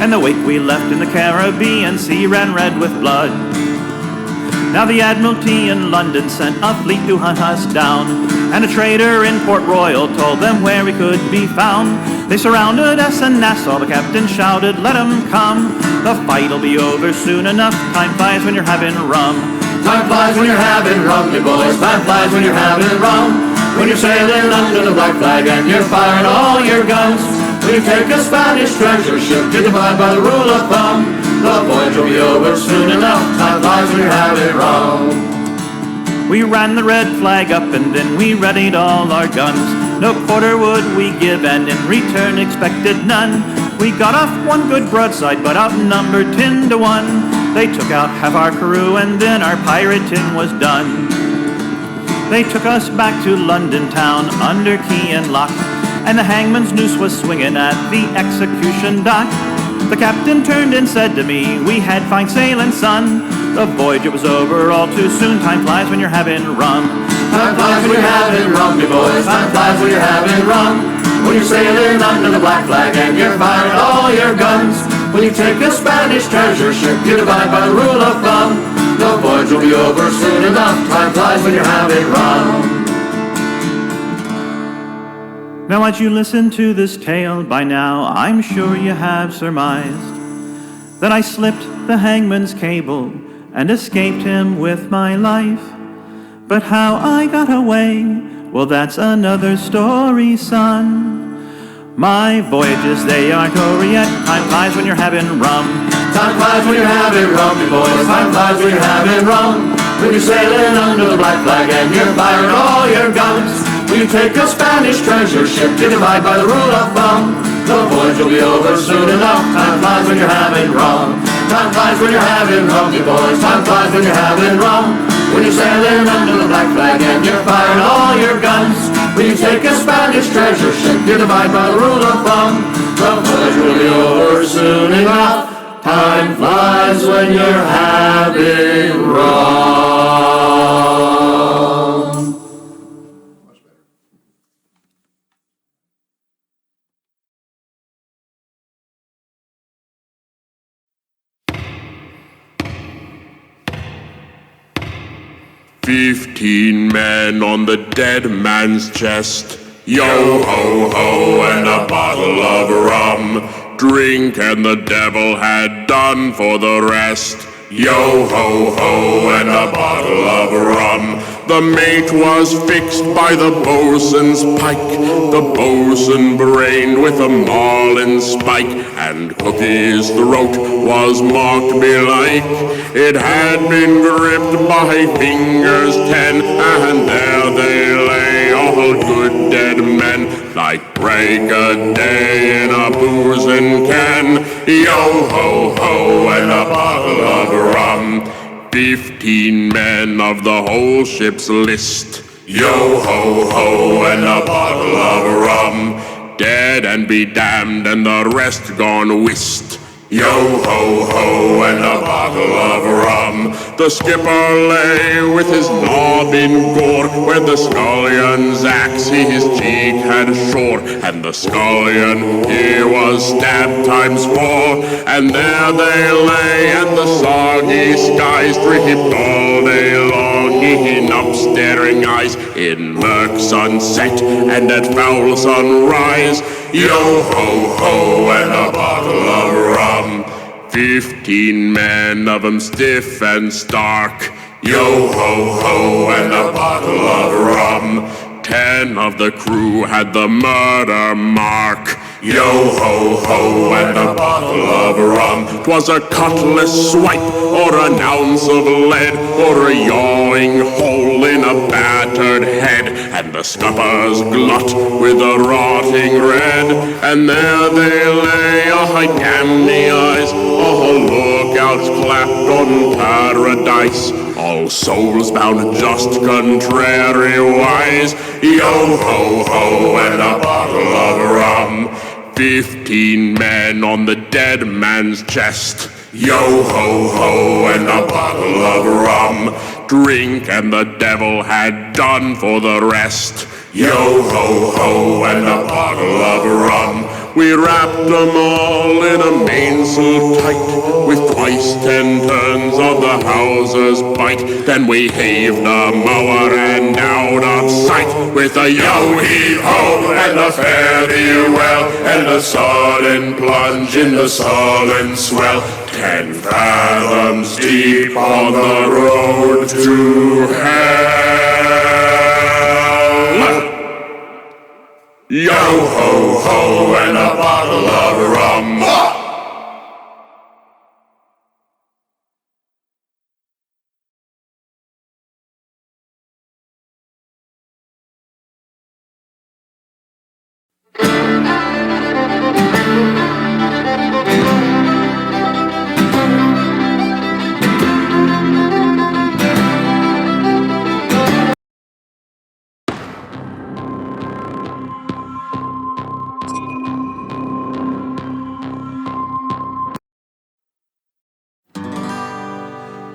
and the wake we left in the Caribbean Sea ran red with blood. Now the Admiralty in London sent a fleet to hunt us down, and a trader in Port Royal told them where we could be found. They surrounded us in Nassau, the captain shouted, "Let 'em come. The fight'll be over soon enough, time flies when you're having rum." Time flies when you're having rum, me boys, time flies when you're having rum. When you're sailing under the black flag and you're firing all your guns. When you take a Spanish treasure ship, you divide by the rule of thumb. The voyage will be over soon enough, time flies when you're having rum. We ran the red flag up and then we readied all our guns. No quarter would we give and in return expected none. We got off one good broadside but outnumbered 10 to 1. They took out half our crew and then our pirating was done. They took us back to London town under key and lock, and the hangman's noose was swinging at the execution dock. The captain turned and said to me, "We had fine sailing, son. The voyage, it was over all too soon. Time flies when you're having rum." Time flies when you're having rum, me boys, time flies when you're having rum. When you're sailing under the black flag and you're firing all your guns. When you take a Spanish treasure ship, you divide by the rule of thumb. The voyage will be over soon enough, time flies when you're having rum. Now as you listen to this tale, by now I'm sure you have surmised that I slipped the hangman's cable and escaped him with my life. But how I got away, well that's another story, son. My voyages, they aren't over yet. Time flies when you're having rum. Time flies when you're having rum, me boys, time flies when you're having rum. When you're sailing under the black flag and you're firing all your guns. When you take a Spanish treasure ship, you divide by the rule of thumb. The voyage will be over soon enough, time flies when you're having rum. Time flies when you're having rum, you boys, time flies when you're having rum. When you're sailing under the black flag and you're firing all your guns. When you take a Spanish treasure ship, you divide by the rule of thumb. The voyage will be over soon enough, time flies when you're having rum. 15 men on the dead man's chest. Yo ho ho and a bottle of rum. Drink and the devil had done for the rest. Yo ho ho and a bottle of rum. The mate was fixed by the boatswain's pike. The boatswain brained with a marlin spike, and Cookie's throat was marked belike. It had been gripped by fingers 10, and there they lay, all good dead men, like break a day in a boozing can. Yo ho ho and a bottle of rum. 15 men of the whole ship's list. Yo ho ho and a bottle of rum. Dead and be damned and the rest gone whist. Yo ho ho and a bottle of rum. The skipper lay with his knob in gore, where the scullion's axe his cheek had shore, and the scullion he was stabbed ×4. And there they lay, and the soggy skies dripped all day long in upstaring eyes, in murk sunset and at foul sunrise. Yo ho ho and a bottle of rum. 15 men of 'em stiff and stark. Yo ho ho and a bottle of rum. 10 of the crew had the murder mark. Yo ho ho and a bottle of rum. 'Twas a cutlass swipe or an ounce of lead, or a yawing hole in a battered head, and the scuppers glut with a rotting red. And there they lay, I damn the eyes, all lookouts clapped on paradise, all souls bound just contrariwise. Yo ho ho and a bottle of rum. 15 men on the dead man's chest. Yo ho ho and a bottle of rum. Drink and the devil had done for the rest. Yo ho ho and a bottle of rum. We wrapped them all in a mainsail tight, with twice 10 turns of the hawser's bight. Then we heaved the mower and out of sight, with a yo-heave-ho and a fare-thee-well, and a sudden plunge in the sullen swell. 10 fathoms deep on the road to hell. Yo-ho-ho and a bottle of rum.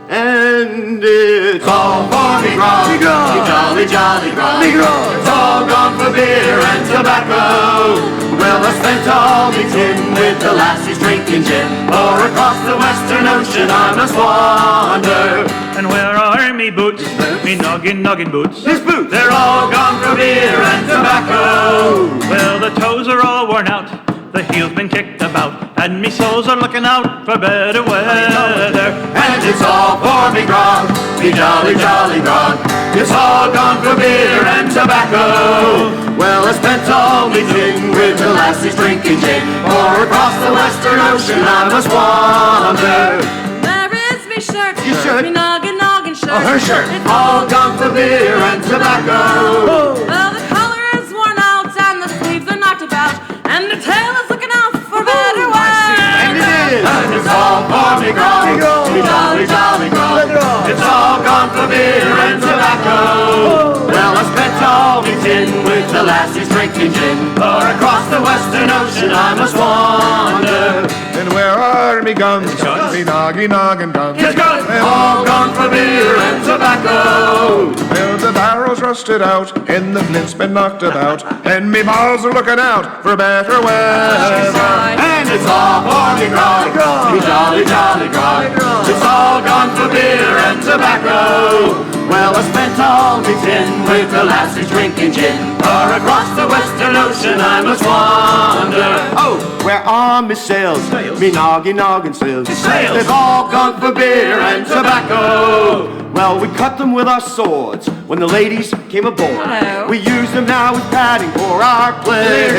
And it's all for me grog, me jolly, jolly grog. It's all gone for beer and tobacco. Well, I spent all me tin with the lassies drinking gin, or across the western ocean I must wander. And where are me boots? Me noggin boots. His boots, They're all gone for beer and tobacco. Well, the toes are all worn out, the heel's been kicked about, and me soles are looking out for better weather. and it's all for me grog, me jolly, jolly grog. It's all gone for beer and tobacco. Well, I spent all me tin with the lassies drinking gin, or across the western ocean I must wander. Where is me shirt? Your shirt? Me noggin shirt. Oh, her shirt. It's All gone for beer and tobacco. well, the collar is worn out and the sleeves are knocked about, and the tail is looking out for better And weather. it is. And it's all for me grog, me jolly, jolly grog. It's all gone for beer and tobacco. Well, I spent all me tin with the lassies drinking gin, or across the western ocean I must wander. And where are me guns? Me noggin guns. All gone for beer and tobacco. Well, the barrel's rusted out, and the flint's been knocked about, and me balls are looking out for better weather. And it's all for me grog, me jolly, jolly grog. It's all gone for beer and tobacco. Well, I spent all me tin with the lassies drinking gin, or across the western ocean I must wander. Oh, where are me sails? Me noggin sails. They've all gone for beer and tobacco. Well, we cut them with our swords when the ladies came aboard. Hello. We use them now as padding for our pleasure.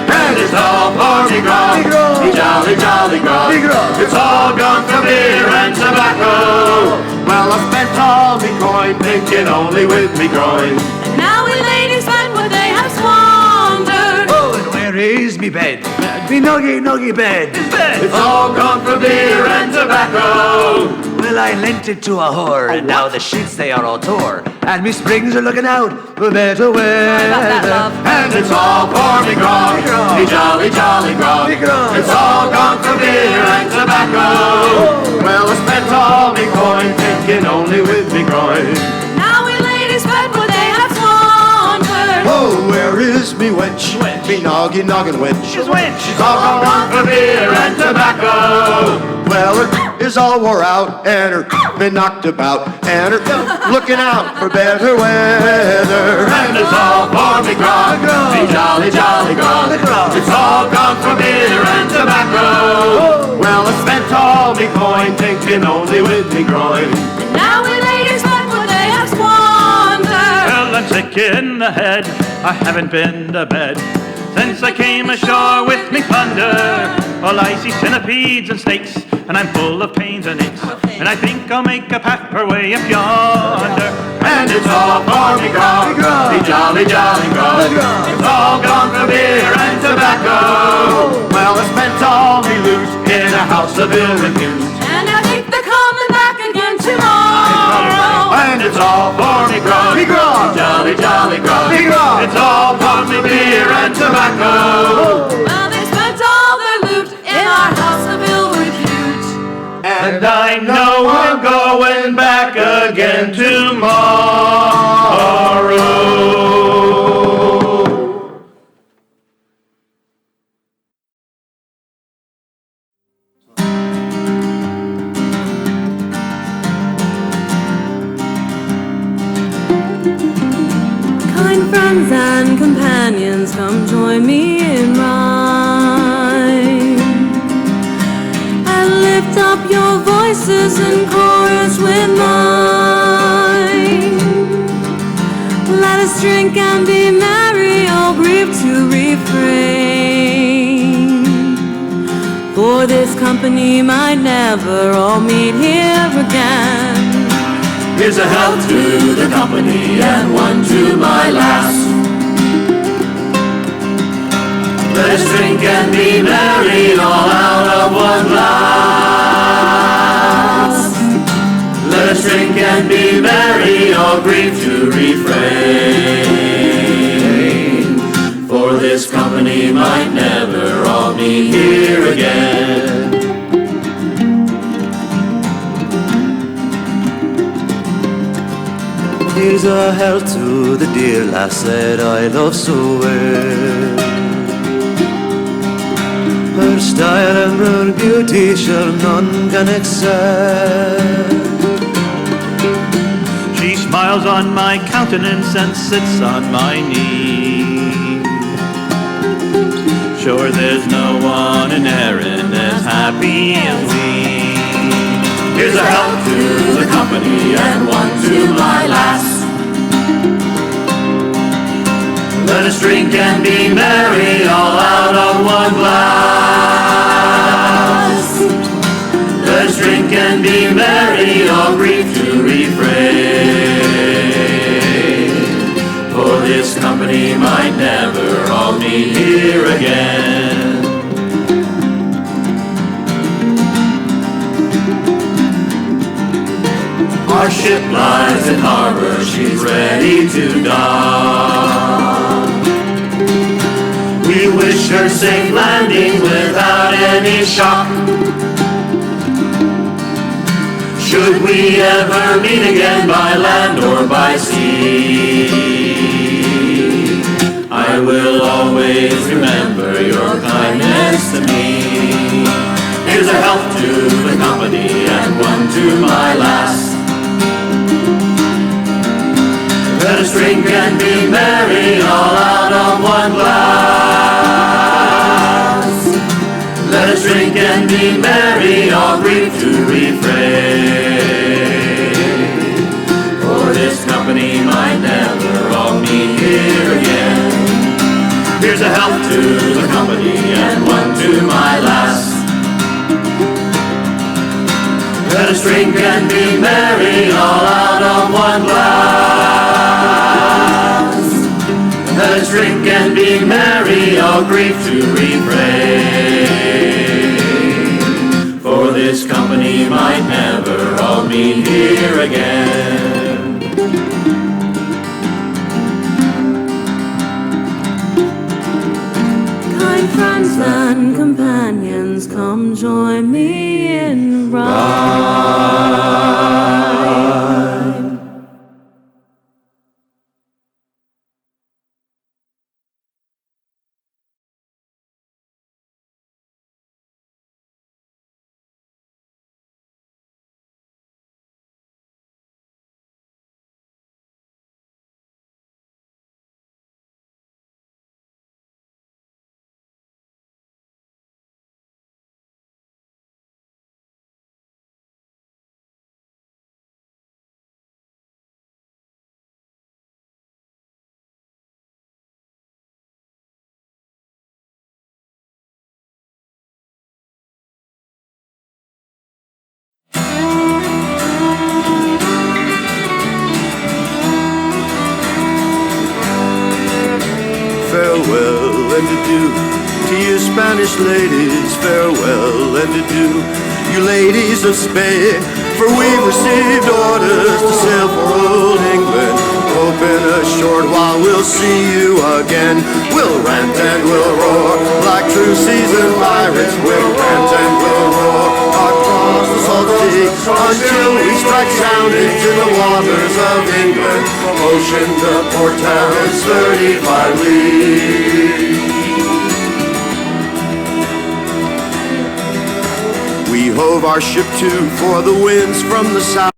And it's all for me grog, me jolly, jolly grog. It's all gone for beer and tobacco. Well, I spent all me coin thinking only with me groin. Now we ladies find what they have squandered. Oh, and where is me bed? Me nuggy bed. It's all gone for beer and tobacco. Well, I lent it to a whore, and now the sheets they are all tore, and me springs are looking out for better Sorry about that, weather. love. And it's all for me grog, me jolly, jolly grog. It's all gone for beer and tobacco. Well, I spent all me coin thinking only with me groin. Now we ladies find what they have squandered. Oh, where is me wench? Me noggin wench. She's wench. She's all gone for beer and tobacco. Well, her is all wore out, and her been knocked about, and her looking out for better weather. And it's all for me grog, me jolly, jolly grog. It's all gone for beer and tobacco. Well, I spent all me coin thinking only with me groin. Now we ladies find what they have squandered. Well, I'm sick in the head, I haven't been to bed since I came ashore with me plunder. Well, I see centipedes and snakes, and I'm full of pains and aches, and I think I'll make a path per way up yonder. And it's all for me grog, me jolly, jolly grog. It's all gone for beer and tobacco. Well, I spent all me loot in a house of ill repute. And I think they're coming back again tomorrow. And it's all for me grog, me jolly, jolly grog. It's all for me beer and tobacco. Well, they spent all their loot in our house of ill repute. And I know I'm going back again tomorrow. join me in rhyme and lift up your voices in chorus with mine. Let us drink and be merry, all grieve to refrain, for this company might never all meet here again. Here's a health to the company and one to my lass. Let us drink and be merry, all out of one glass. Let us drink and be merry, all grieve to refrain, for this company might never all meet here again. Here's a health to the dear lass that I love so well. Her style and her beauty sure none can excel. She smiles on my countenance and sits on my knee. Sure there's no one in Erin as happy as we. Here's a health to the company and one to my lass. Let us drink and be merry, all out of one glass. Let us drink and be merry, all grieve to refrain, for this company might never all meet here again. Our ship lies in harbor, she's ready to dock. We wish her safe landing without any shock. Should we ever meet again by land or by sea, I will always remember your kindness to me. Here's a health to the company and one to my lass. Let us drink and be merry, all out of one glass. Let us drink and be merry, all grieve to refrain, for this company might never all meet here again. Here's a health to the company and one to my lass. Let us drink and be merry, all out of one glass. Let us drink and be merry, all grieve to refrain, for this company might never all meet here again. Kind friends and companions, come join me in rhyme. Farewell and adieu to you Spanish ladies, farewell and adieu, you ladies of Spain, for we've received orders to sail for old England. Hope in a short while we'll see you again. We'll rant and we'll roar like true seasoned pirates. We'll rant and we'll roar across the salt sea until we strike soundings in the waters of England. Ocean to Port Town is 35 leagues. We hove our ship to for the winds from the south.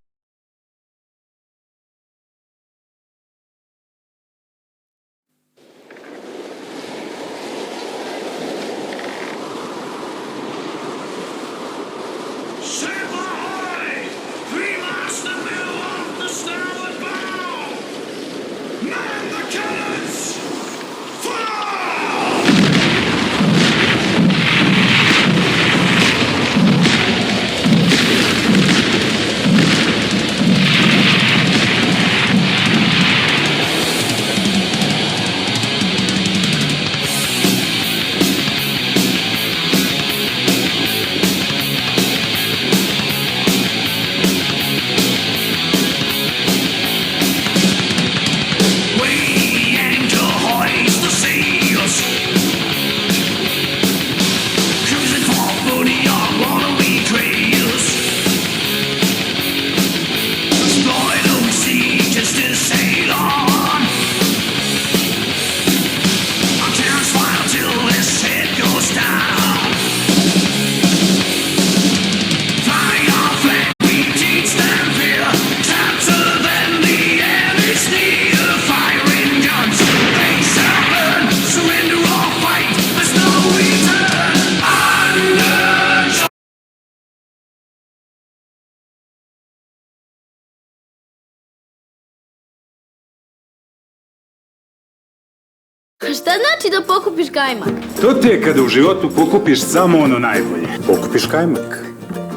Šta znači da pokupiš kajmak? To ti je kada u životu pokupiš samo ono najbolje. Pokupiš kajmak.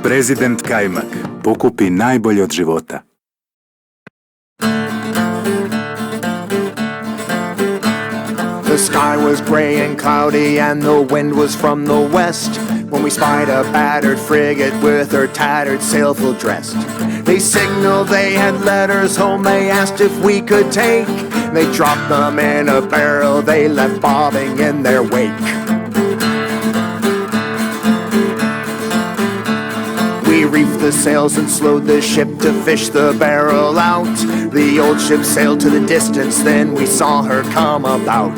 Prezident Kajmak. Pokupi najbolje od života. The sky was gray and cloudy and the wind was from the west when we spied a battered frigate with her tattered sail full dressed. They signaled they had letters home, they asked if we could take. They dropped them in a barrel, they left bobbing in their wake. We reefed the sails and slowed the ship to fish the barrel out. The old ship sailed to the distance, then we saw her come about.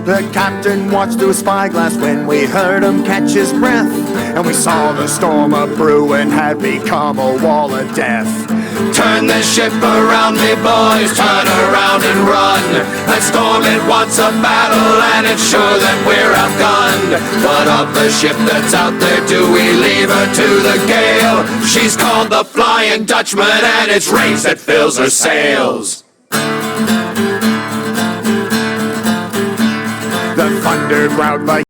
The captain watched through a spyglass when we heard him catch his breath, and we saw the storm a-brewing had become a wall of death. Turn the ship around, me boys, turn around and run. That storm, it wants a battle, and it's sure that we're outgunned. But of the ship that's out there, do we leave her to the gale? She's called the Flying Dutchman, and it's rage that fills her sails. The thunder growled like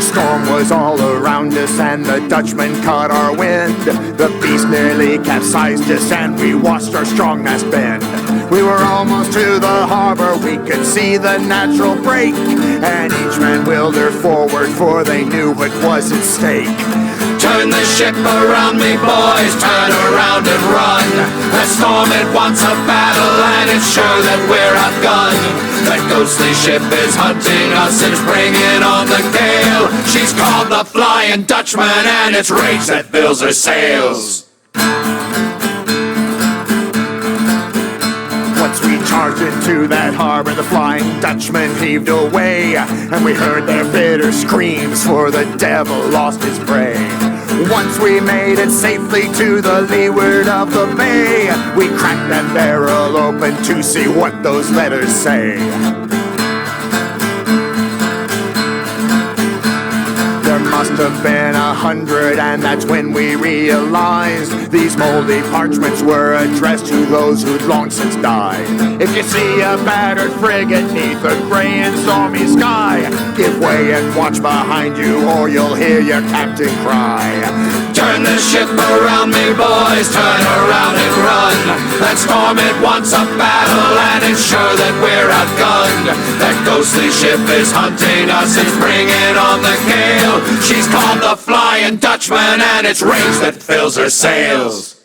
the storm was all around us and the Dutchman caught our wind. The beast nearly capsized us and we watched our strong mast bend. We were almost to the harbor, we could see the natural break, and each man willed her forward for they knew what was at stake. Turn the ship around, me boys, turn around and run. That storm, it wants a battle, and it's sure that we're outgunned. That ghostly ship is hunting us, it's bringing on the gale. She's called the Flying Dutchman, and it's rage that fills her sails. Once we charged into that harbor, the Flying Dutchman heaved away, and we heard their bitter screams, for the devil lost his prey. Once we made it safely to the leeward of the bay, we cracked that barrel open to see what those letters say. Must have been 100, and that's when we realized these moldy parchments were addressed to those who'd long since died. If you see a battered frigate neath a gray and stormy sky, give way and watch behind you, or you'll hear your captain cry. Turn the ship around, me boys, turn around and run. That storm, it wants a battle, and it's sure that we're outgunned. That ghostly ship is hunting us, it's bringing on the gale. She's called the Flying Dutchman, and it's rage that fills her sails.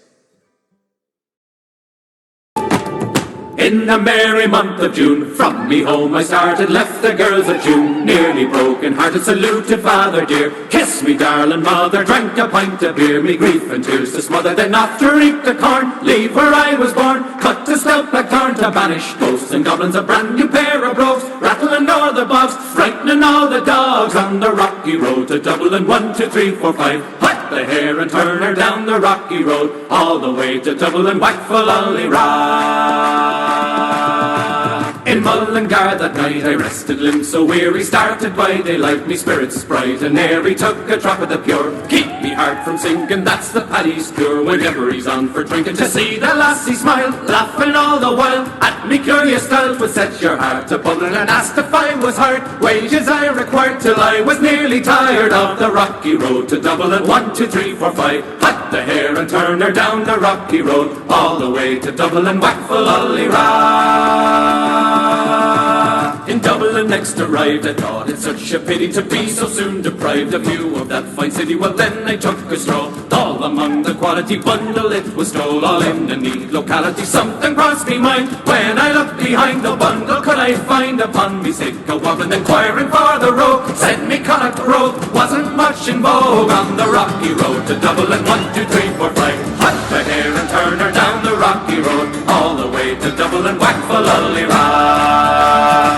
In the merry month of June, from me home I started, left the girls at June, nearly broken-hearted, saluted father dear, kissed me darling mother, drank a pint of beer, me grief and tears to smother, then off to reap the corn, leave where I was born, cut the stout black thorn to banish ghosts and goblins, a brand new pair of brogues, rattling all the bogs, frightening all the dogs, on the rocky road to Dublin, 1, 2, 3, 4, 5, hut the hare and turn her down the rocky road, all the way to Dublin, whack for Lolly-Ra. In Mullingar that night I rested, limbs so weary, started by daylight, me spirits bright, and nary took a drop of the pure. Keep me heart from sinking, that's the paddy's cure, whenever he's on for drinking. To see the lassie smile, laughing all the while, at me curious style, would set your heart to bubbling, and asked if I was hard, wages I required, till I was nearly tired of the rocky road to Dublin, 1, 2, 3, 4, 5, hut the hare and turn her down the rocky road, all the way to Dublin, whack for Lolly-Ra. In Dublin next arrived, I thought it such a pity to be so soon deprived of view of that fine city. Well then I took a stroll, all among the quality bundle it was stole, all in a neat locality. Something crossed me mind, when I looked behind the bundle, could I find upon me sick a woman inquiring for the road, said me Connacht road wasn't my much in vogue on the rocky road to Dublin. 1, 2, 3, 4, 5. Hut the hare and turn her down the rocky road all the way to Dublin. Whack for Lully-Ra.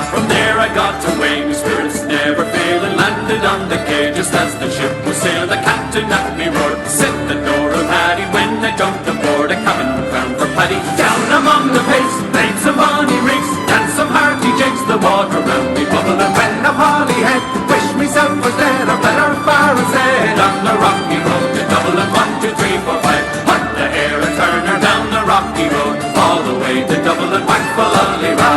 From there I got away, my spirits never failing, landed on the quay just as the ship was sailing. The captain at me roared, sit the door of Paddy. When I jumped aboard, a cabin found for Paddy. Down among the pace, played some bonny rigs, danced some hearty jigs, the water round me bubbling. When up Holyhead, wished myself was dead, or better far instead. On the rocky road to Dublin, 1, 2, 3, 4, 5. Put the hare and turn her down the rocky road all the way to Dublin. Whack for Lully-Ra.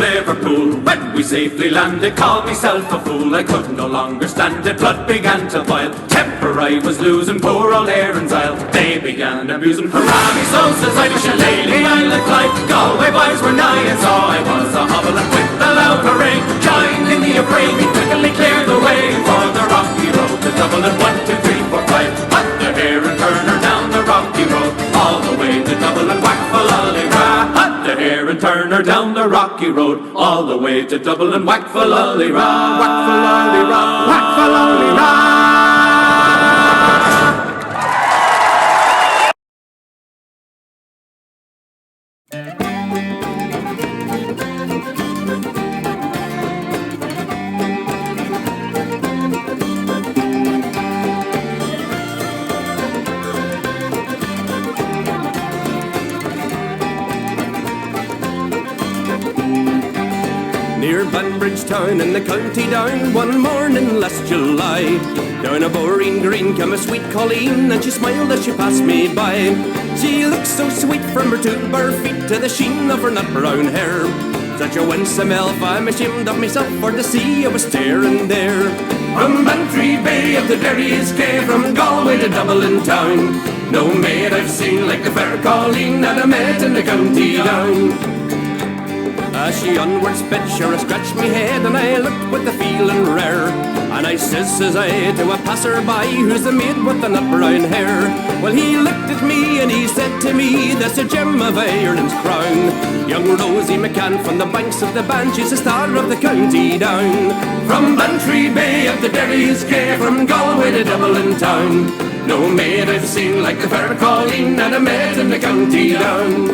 Liverpool, when we safely landed, called myself a fool. I could no longer stand it, blood began to boil, temper I was losing, poor old Aaron's Isle. They began abusing, hurrah me so, says I, shillelagh, Isle of Clyde. Galway boys were nigh, and so I was a hobbling with the loud hooray. Joined in the affray, we quickly cleared the way for the rocky road to Dublin. 1, 2, 3, 4, 5. Put the hare and turn her down the rocky road all the way to Dublin. Whack for Lully-Ra. The hare and turn her down the rocky road all the way to Dublin. Whack for Lully-Ra. Whack for Lully-Ra. Whack for Lully-Ra. Near Banbridge town in the county down, one morning last July, down a Boreen Green came a sweet Colleen, and she smiled as she passed me by. She looked so sweet from her two bare feet to the sheen of her nut brown hair. Such a winsome elf, I'm ashamed of myself for to see I was staring there. From Bantry Bay up to Derry's Cay, from Galway to Dublin town, no maid I've seen like the fair Colleen that I met in the county down. As she onward sped, sure I scratched me head, and I looked with the feeling rare. And I says I to a passer-by, who's the maid with the nut brown hair. Well, he looked at me and he said to me, that's a gem of Ireland's crown. Young Rosie McCann from the banks of the Bann, she's the star of the county down. From Bantry Bay up to Derry's Cay, from Galway to Dublin town, no maid I've seen like the fair Colleen that I met in the county down.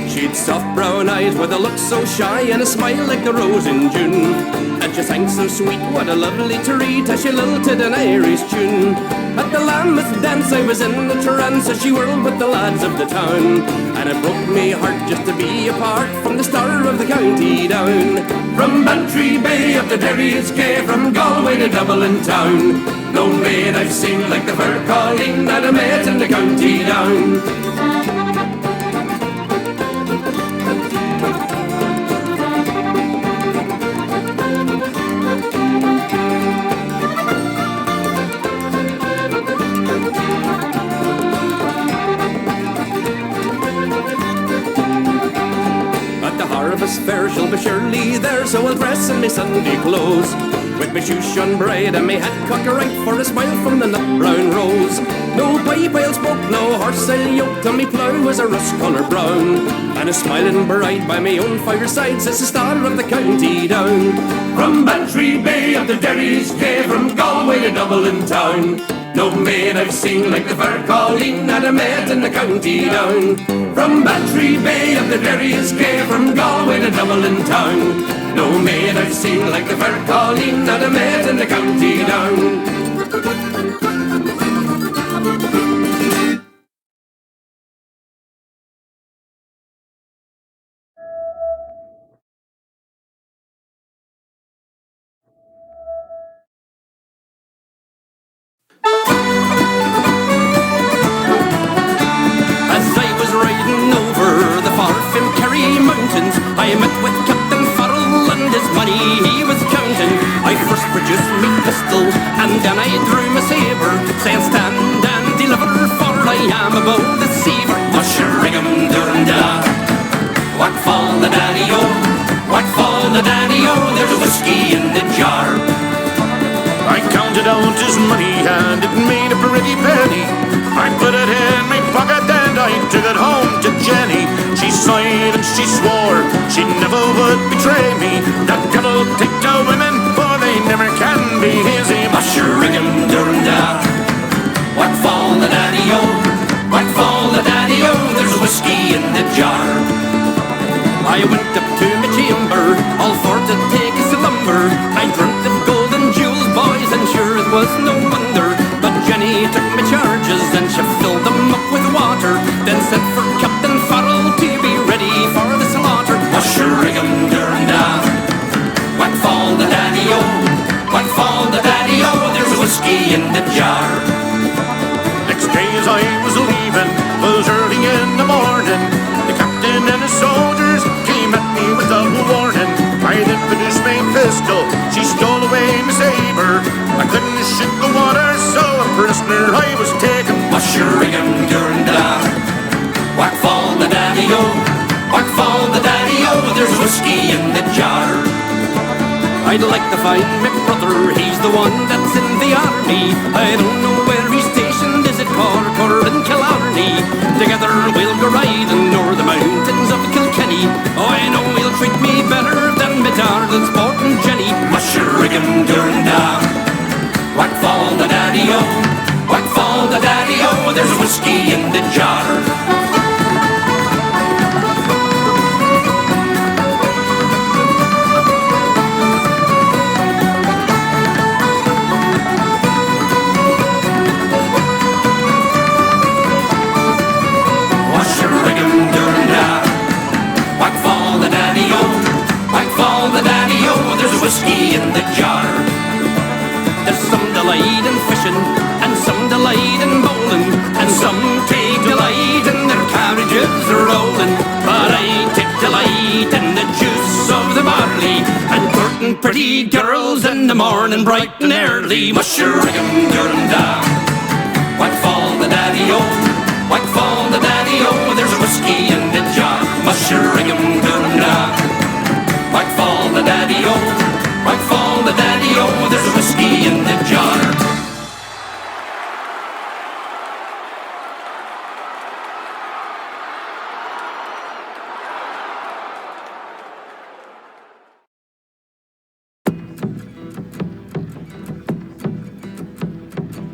She'd soft brown eyes with a look so shy and a smile like the rose in June. And she sang so sweet, what a lovely treat, as she lilted an Irish tune. At the Lambeth dance I was in the trance as she whirled with the lads of the town. And it broke me heart just to be apart from the star of the county down. From Bantry Bay up to Derry's Cay, from Galway to Dublin town, no maid I've seen like the fair Colleen that I met in the county down. Harvest fair she'll be surely there, so I'll dress in me Sunday clothes, with me shoes shone bright and me hat cocked right for a smile from the nut brown rose. No pipe I'll smoke, no horse I'll yoke, till me plough was a rust colour brown, and a smiling bright by me own fireside says the star of the county down. From Bantry Bay up to Derry's Cay, from Galway to Dublin town, no maid I've seen like the fair Colleen that I met in the county down. From Bantry Bay up to Derry's Cay, from Galway to Dublin town, no maid I've seen like the fair Colleen that I met in the county down. I met with Captain Farrell and his money he was counting. I first produced out his money and it made a pretty penny. I put it in my pocket and I took it home to Jenny. She sighed and she swore she never would betray me. That devil take to women, for they never can be easy. Mushroom Duranda, what fall the daddy-o, what fall the daddy-o, there's whiskey in the jar. I went up to my chamber, all for to take a slumber. I dreamt of golden jewels, boys, and sure it was no wonder. But Jenny took my charges and she filled them up with water, then sent for Captain Farrell to be ready for the slaughter. Mushroom Duranda, what fall the daddy-o, what fall the daddy-o, there's whiskey in the jar. Next day as I was leaving, was early in the morning, the captain and his soldiers came at me without warning. I then produced my pistol, she stole away my saber. I couldn't shoot the water, so a prisoner I was taken. Mushroom Duranda, what fall the daddy-o, what fall the daddy-o, there's whiskey in the jar. I'd like to find my brother, he's the one that's in the army. I don't know where he's stationed, is it Cork or in Killarney? Together we'll go riding o'er the mountains of Kilkenny. Oh, I know he'll treat me better than my darling sporting Jenny. Mushroom Duranda, what fall the daddy-o, what fall the daddy-o, there's whiskey in the jar. Whiskey in the jar. There's some delight in fishing, and some delight in bowling, and some take delight in their carriages rolling. But I take delight in the juice of the barley, and courting pretty girls in the morning bright and early. Mushroom Duranda, what fall the daddy-o, what fall the daddy-o, there's whiskey in the jar. Mushroom Duranda, what fall the daddy-o, what fall the daddy-o, there's whiskey in the jar.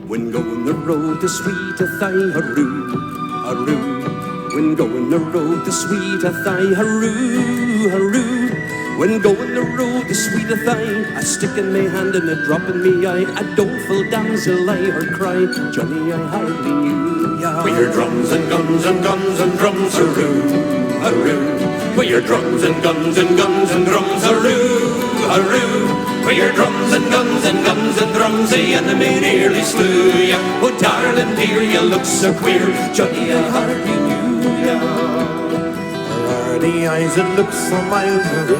When going the road to sweeteth I, hurroo, hurroo. When going the road to sweeteth I, hurroo, hurroo. When going the road to sweeteth I, a stick in me hand and a drop in me eye, a doleful damsel I heard cry, Johnny, I hardly knew ya. We hear drums and guns and guns and drums, hurroo, hurroo. We hear drums and guns and guns and drums, hurroo, hurroo. We hear drums and guns and guns and drums, the enemy nearly slew ya. Oh, darling dear, you look so queer, Johnny, I hardly knew ya. Where are the eyes that look so mild, hurroo,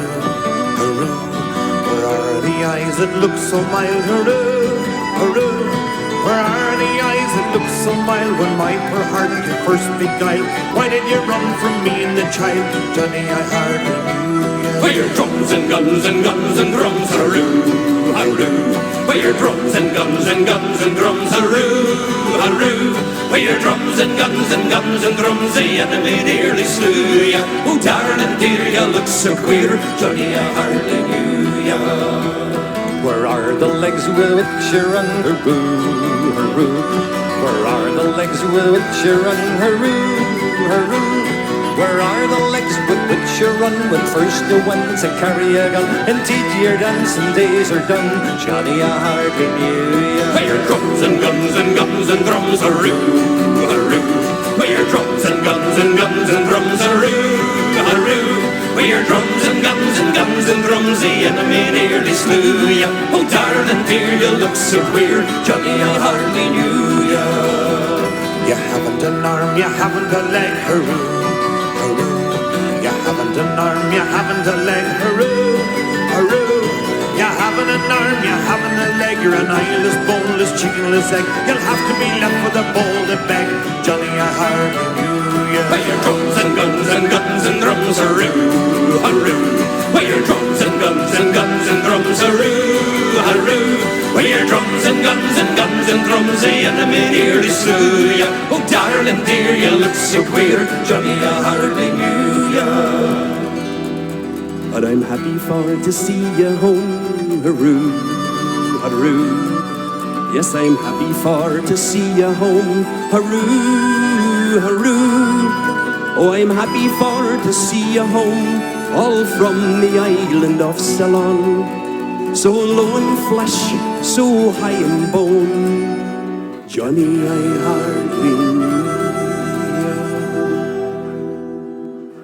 hurroo? Where are the eyes that look so mild, hurroo, hurroo? Where are the eyes that look so mild when my poor heart you first beguiled? Why did you run from me and the child, Johnny, I hardly knew ya. We hear drums and guns and guns and drums, hurroo, hurroo. We hear drums and guns and guns and drums, hurroo, hurroo. We hear drums and guns and guns and drums, the enemy nearly slew ya. Oh, darling dear, you look so queer, Johnny, I hardly knew ya. Where are the legs with which you run, hurroo, hurroo? Where are the legs with which you run, hurroo, hurroo? Where are the legs with which you run when first you went to carry a gun? Indeed your dancing days are done, Johnny, I hardly knew ya. We hear drums and guns and guns and drums, hurroo, hurroo. We hear drums and guns and guns and drums, hurroo, hurroo. We hear drums and guns and guns and drums, the enemy nearly slew ya. Oh, darling dear, you look so queer, Johnny, I hardly knew ya. You haven't an arm, you haven't a leg, hurroo, hurroo. You haven't an arm, you haven't a leg, hurroo, hurroo. You haven't an arm, you haven't a leg, you're an eyeless, boneless, chickenless egg. You'll have to be left with a bowl to beg, Johnny, I hardly knew ya. By your drums and guns and guns and drums, hurroo, hurroo. By your drums and guns and guns and drums, hurroo, hurroo. By your drums and guns slew ya. Oh, darling dear, you look so queer, Johnny, I hardly knew ya. But I'm happy for to see you home, hooroo, hooroo. Yes, I'm happy for to see you home, hooroo, hooroo. Oh, I'm happy for to see you home, all from the island of Ceylon. So low in flesh, so high in bone, Johnny, I hardly knew ya.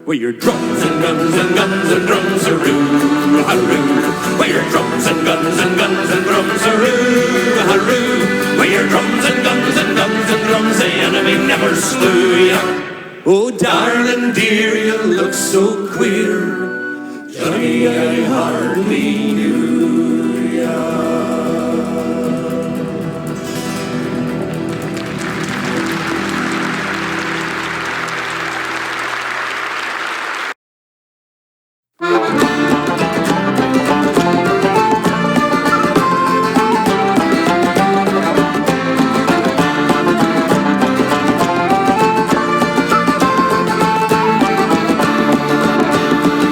Where your drums and guns and guns and drums, hooroo, hooroo. Where your drums and guns and guns and drums, hooroo, hooroo. Where your drums and guns and guns and drums, the enemy never slew ya. Oh, darling dear, you look so queer, Johnny, I hardly knew ya.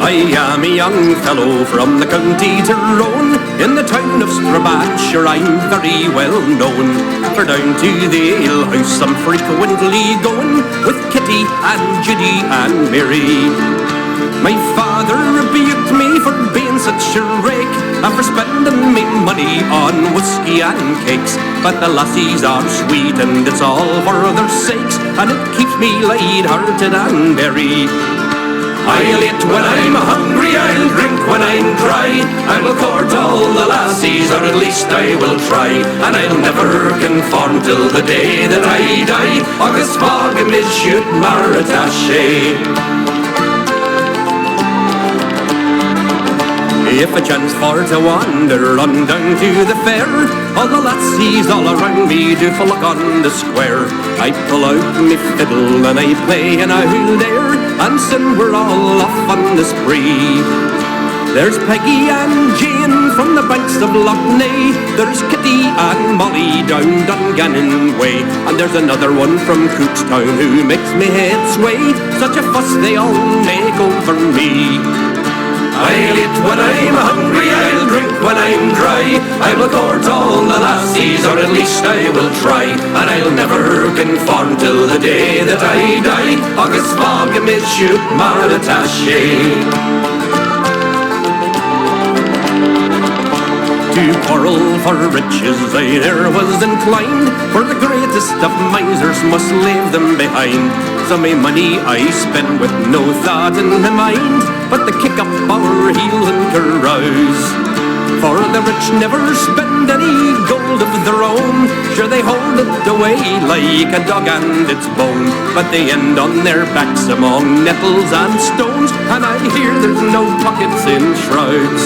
I am a young fellow from the county Tyrone, in the town of Strabane, sure I'm very well known. For down to the alehouse I'm frequently going, with Kitty and Judy and Mary. My father rebuked me for being such a rake, and for spending me money on whiskey and cakes. But the lassies are sweet and it's all for their sakes, and it keeps me light-hearted and merry. I'll eat when I'm hungry, I'll drink when I'm dry, I will court all the lassies, or at least I will try, and I'll never conform till the day that I die. August fog and mid-shoot maritache. If a chance for to wander on down to the fair, all the lassies all around me do flock on the square. I pull out me fiddle and I play an owl there, and soon we're all off on the spree. There's Peggy and Jane from the banks of Loch Ness, there's Kitty and Molly down Dungannon way, and there's another one from Cookstown who makes me head sway. Such a fuss they all make over me. I'll eat when I'm hungry, I'll drink when I'm dry, I will court all the lassies, or at least I will try, and I'll never conform till the day that I die. August fog and mid-shoot maritache. To quarrel for riches I ne'er was inclined, for the greatest of misers must leave them behind. So my money I spend with no thought in my mind, but to kick up our heels and carouse. For the rich never spend any gold of their own, sure they hold it away like a dog and its bone, but they end on their backs among nettles and stones, and I hear there's no pockets in shrouds.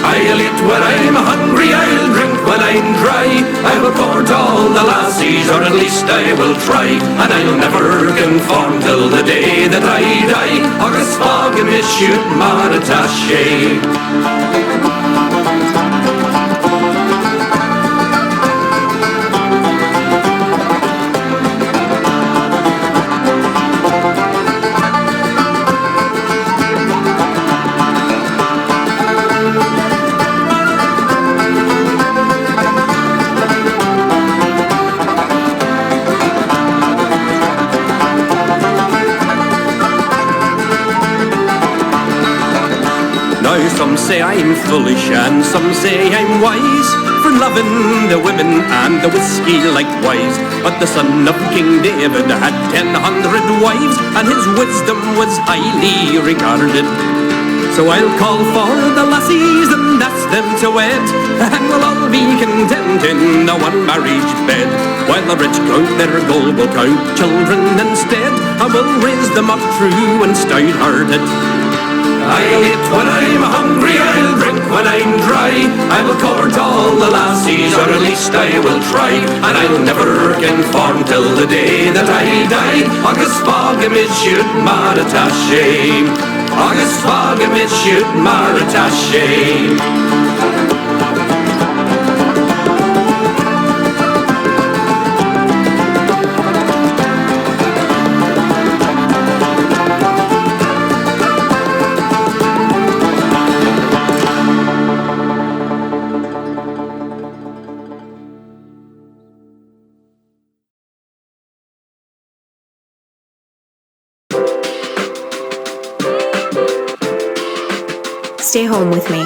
I'll eat when I'm hungry, I'll drink when I'm dry, I will court all the lassies, or at least I will try, and I'll never conform till the day that I die. August fog and mid-shoot maritache. Some say I'm foolish and some say I'm wise, for loving the women and the whiskey likewise. But the son of King David had 1,000 wives, and his wisdom was highly regarded. So I'll call for the lassies and ask them to wed, and we'll all be content in the one marriage bed. While the rich count their gold, we'll count children instead, and we'll raise them up true and stout-hearted. I'll eat when I'm hungry, I'll drink when I'm dry, I will court all the lassies, or at least I will try, and I'll never conform till the day that I die. August fog and mid-shoot maritache. August fog and mid-shoot maritache. stay home with me.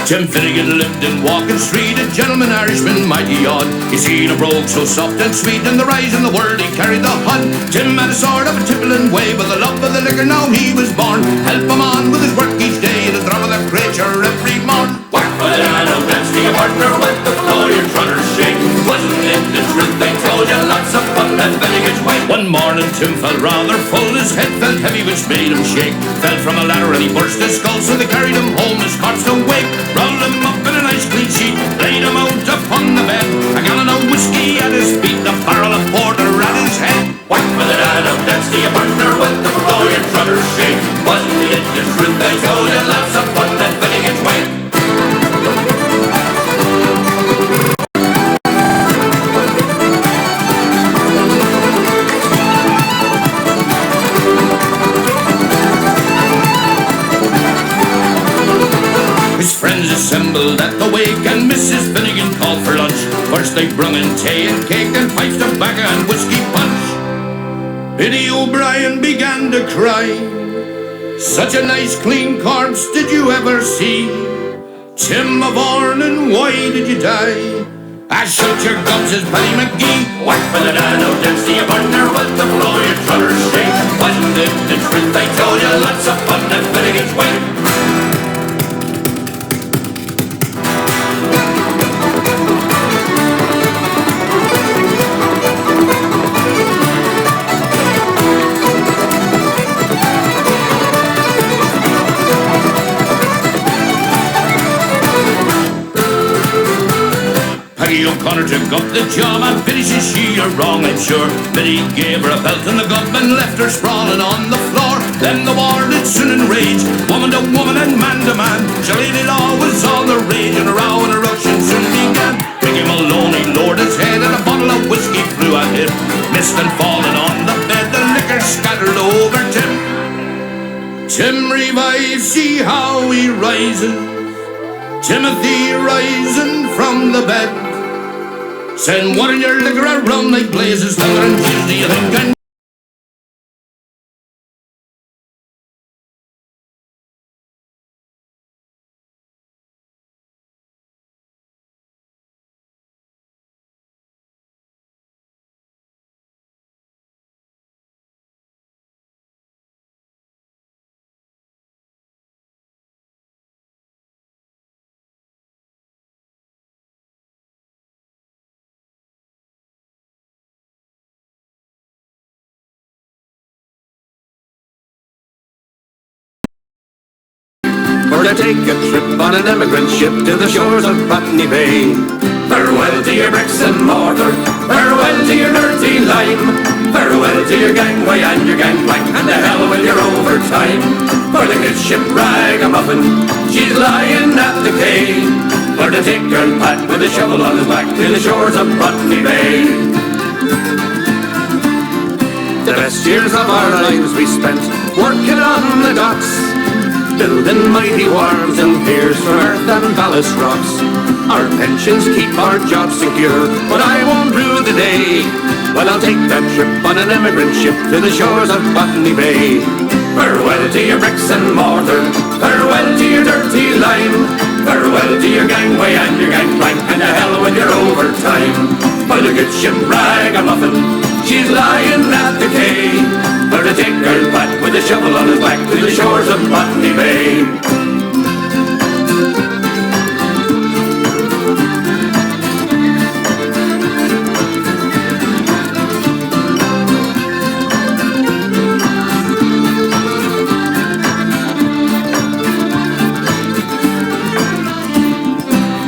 Tim Finnegan lived in Walking Street, a gentleman Irishman, mighty odd. He seen a brogue so soft and sweet, and the rise in the world he carried the hod. Tim had a sort of a tippling way, but the love of the liquor now he was born. Help him on with his work each day, the drum of the creature every morn. Whack for the man of dance to your partner with the floor your trotters shake. Wasn't it the truth they told you? Lots of fun and Finnegan's way. One morning Tim felt rather full, his head felt heavy which made him shake. Fell from a ladder and he burst his skull, so they carried him home, his corpse to wake. Rolled him up in a nice clean sheet, laid him out upon the bed. A gallon of whiskey at his feet, a barrel of porter at his head. Whack for the dad of dance to your partner with the floor your trotters shake. Wasn't it the truth they told you? Lots of fun and Finnegan's way. His friends assembled at the wake, and Mrs. Finnegan called for lunch. First they brung in tea and cake and pipes, tobacco and whiskey punch. Biddy O'Brien began to cry. Such a nice clean corpse did you ever see? Tim of Ornan, why did you die? I shut your gums, says Paddy McGee. Whack for the dad of dance to your partner with the floor your trotters shake. Wasn't it the truth they told you? Lots of fun and Finnegan's way. Peggy O'Connor took up the job, and Biddy says she you're wrong, I'm sure. Biddy gave her a belt in the gob and left her sprawling on the floor. Then the war did soon enrage, woman to woman and man to man. Shillelagh law was all the rage, and a row and a ruction soon began. Biggie Maloney lowered his head, and a bottle of whiskey flew at him. Missed and fallen on the bed, the liquor scattered over Tim. Tim revives, see how he rises. Timothy rising from the bed. Send water in your liquor around like blazes, thunder and cheese, do you think I'm... For to take a trip on an emigrant ship to the shores of Botany Bay. Farewell to your bricks and mortar, farewell to your dirty lime, farewell to your gangway and your gangplank, and the hell with your overtime. For the good ship Ragamuffin, she's lying at the quay. For to take Girl Pat with a shovel on his back to the shores of Botany Bay. The best years of our lives we spent working on the docks, building mighty wharves and piers from earth and ballast rocks. Our pensions keep our jobs secure, but I won't rue the day when I'll take that trip on an emigrant ship to the shores of Botany Bay. Farewell to your bricks and mortar, farewell to your dirty lime, farewell to your gangway and your gangplank, and to hell with your overtime. For the good ship Ragamuffin, she's lying at the quay. For to take Girl Pat with a shovel on his back to the shores of Botany Bay.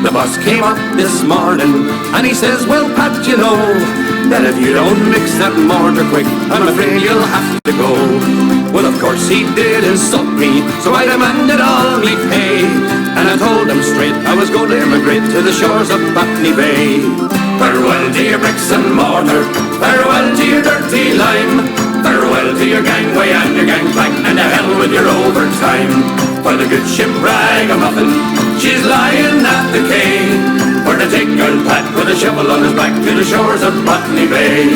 The boss came up this morning and he says, well Pat, you know that if you don't mix that mortar quick, I'm afraid you'll have to go. Well, of course he did insult me, so I demanded all me pay. And I told him straight I was going to immigrate to the shores of Botany Bay. Farewell to your bricks and mortar, farewell to your dirty lime, farewell to your gangway and your gangplank, and to hell with your overtime. For the good ship Ragamuffin, she's lying at the quay, for to take old Pat with a shovel on his back to the shores of Botany Bay.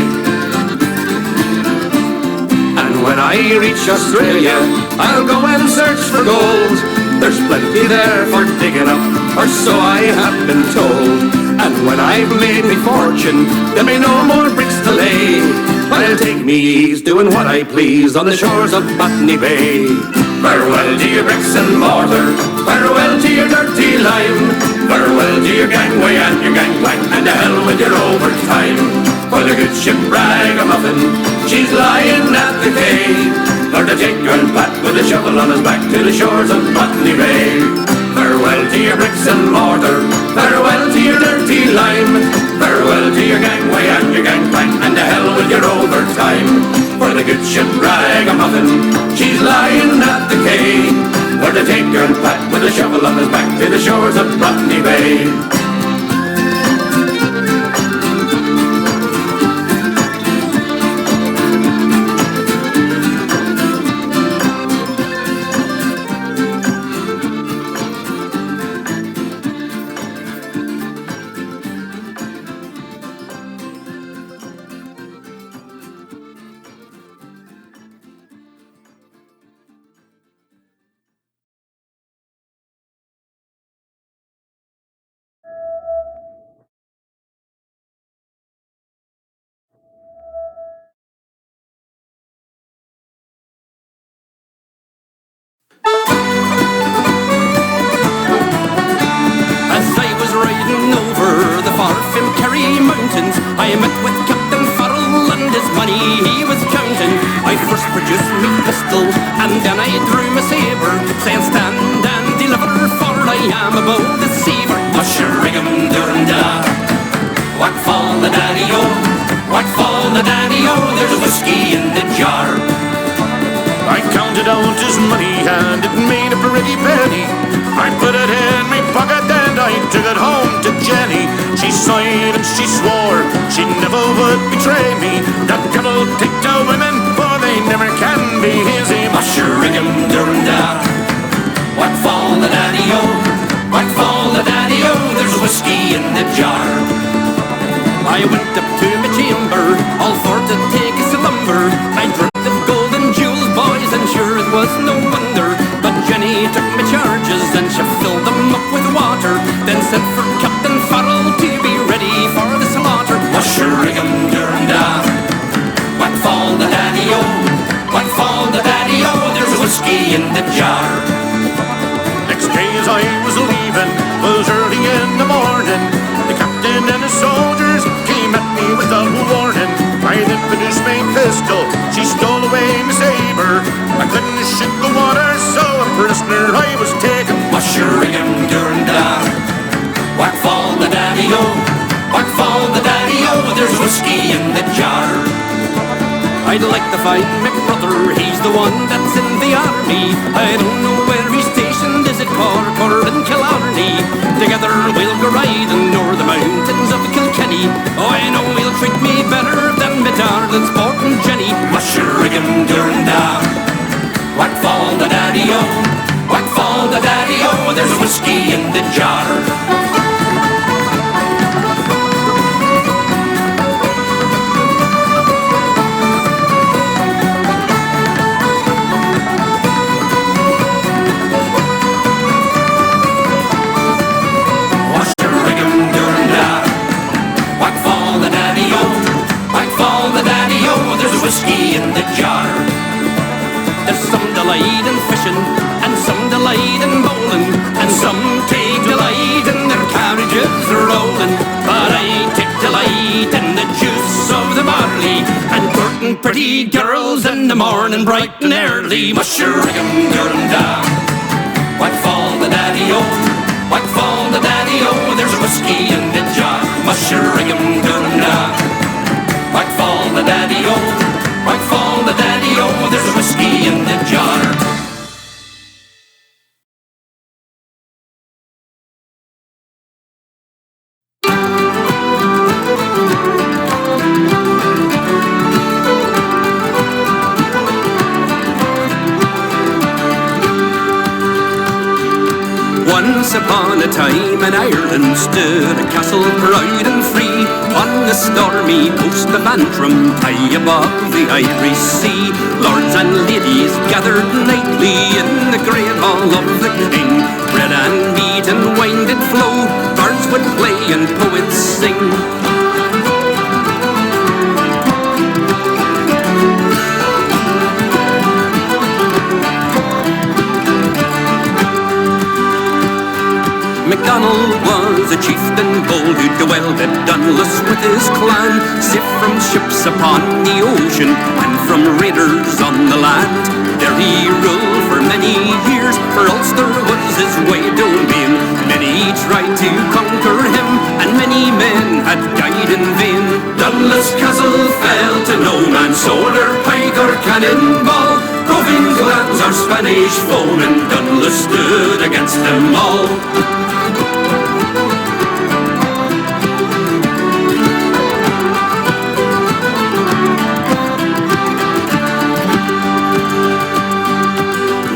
And when I reach Australia, I'll go and search for gold. There's plenty there for digging up, or so I have been told. And when I've made me fortune, there'll be no more bricks to lay. I'll take me ease doing what I please on the shores of Botany Bay. Farewell to your bricks and mortar, farewell to your dirty lime, farewell to your gangway and your gangplank, and to hell with your overtime. For the good ship Ragamuffin, she's lying at the quay, for to take old Pat with a shovel on his back to the shores of Botany Bay. Farewell to your bricks and mortar, farewell to your dirty lime, farewell to your gangway and your gangplank, and to hell with your overtime. For the good ship Ragamuffin, she's lying at the quay, for to take old Pat with a shovel on his back to the shores of Botany Bay. I met with Captain Farrell and his money he was counting. I first produced me pistol and then I drew my sabre, saying stand and deliver, for I am a bold deceiver. Mushroom Duranda, what fall the daddy-o, what fall the daddy-o, there's whiskey in the jar. I counted out his money and it made a pretty penny. I put it in my pocket and I took it home to Jenny. She sighed and she swore she never would betray me. The devil take to women, for they never can be easy. Mushroom Duranda, what fall the daddy-o, what fall the daddy-o, there's whiskey in the jar. I went up to my chamber, all for to take a slumber. I dreamt of gold and jewels, boys, and sure it was no wonder. But Jenny took my charges and she filled them up with water, then sent for Captain Farrell to be ready for the slaughter. Mushroom Duranda, what fall the daddy-o, what fall the daddy-o, there's whiskey in the jar. Next day as I was leaving, was early in the morning, the captain and his soldiers came at me without warning. I then produced my pistol, she stole away my sabre. I couldn't shoot the water, so a prisoner I was taken. Mushroom Duranda, what fall the daddy-o, what fall the daddy-o, there's whiskey in the jar. I'd like to find my brother, he's the one that's in the army. I don't know where he's stationed, is it Cork or in Killarney? Together we'll go riding o'er the mountains of Kilkenny. Oh, I know he'll treat me better than my darling sporting Jenny. Mushroom Duranda, what fall the daddy-o, what fall the daddy-o, there's whiskey in the jar. Whiskey in the jar. There's some delight in fishing, and some delight in bowling, and some take delight in their carriages rolling. But I take delight in the juice of the barley, and courting pretty girls in the morning bright and early. Mushroom Duranda, what fall the daddy-o, what fall the daddy-o, there's whiskey in the jar. Mushroom Duranda, what fall the daddy-o, what fall the daddy-o, there's whiskey in the jar. Once upon a time in Ireland stood a castle proud and free, on the stormy coast of Antrim, high above the Irish Sea. Lords and ladies gathered nightly in the great hall of the king. Bread and meat and wine did flow, bards would play and poets sing. MacDonald was a chieftain bold who dwelled at Dunluce with his clan, safe from ships upon the ocean and from raiders on the land. There he ruled for many years, for Ulster was his way domain. Many tried to conquer him, and many men had died in vain. Dunluce Castle fell to no man's sword or pike or cannonball. Roving clans or Spanish foemen, Dunluce stood against them all.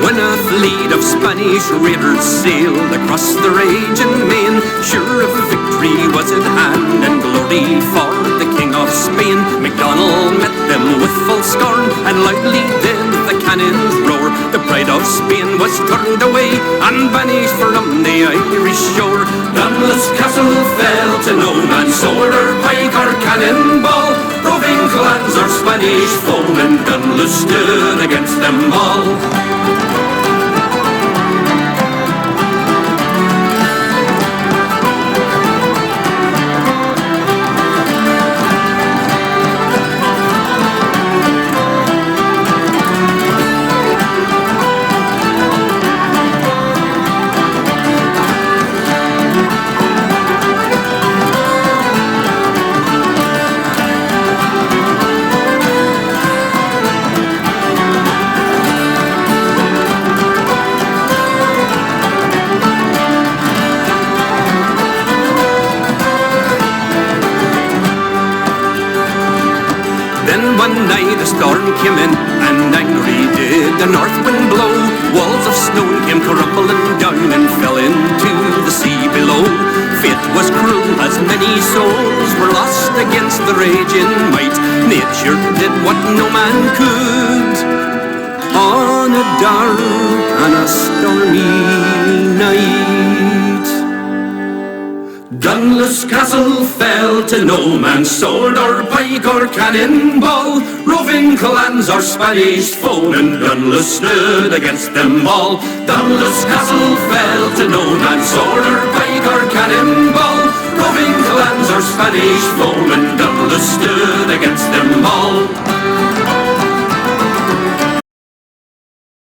When a fleet of Spanish raiders sailed across the raging main, sure of victory was at hand and glory for the King of Spain. MacDonald met them with full scorn, and loudly did the cannons roar. The pride of Spain was turned away and banished from the Irish shore. Dunluce Castle fell to no man's sword or pike or cannonball. Roving clans or Spanish foemen, Dunluce stood against them all. One night a storm came in, and angry did the north wind blow. Walls of stone came crumbling down and fell into the sea below. Fate was cruel as many souls were lost against the raging might. Nature did what no man could on a dark and a stormy night. Dunluce Castle fell to no man's sword or pike or cannonball. Roving clans or Spanish foemen, Dunluce stood against them all. Dunluce Castle fell to no man's sword or pike or cannonball.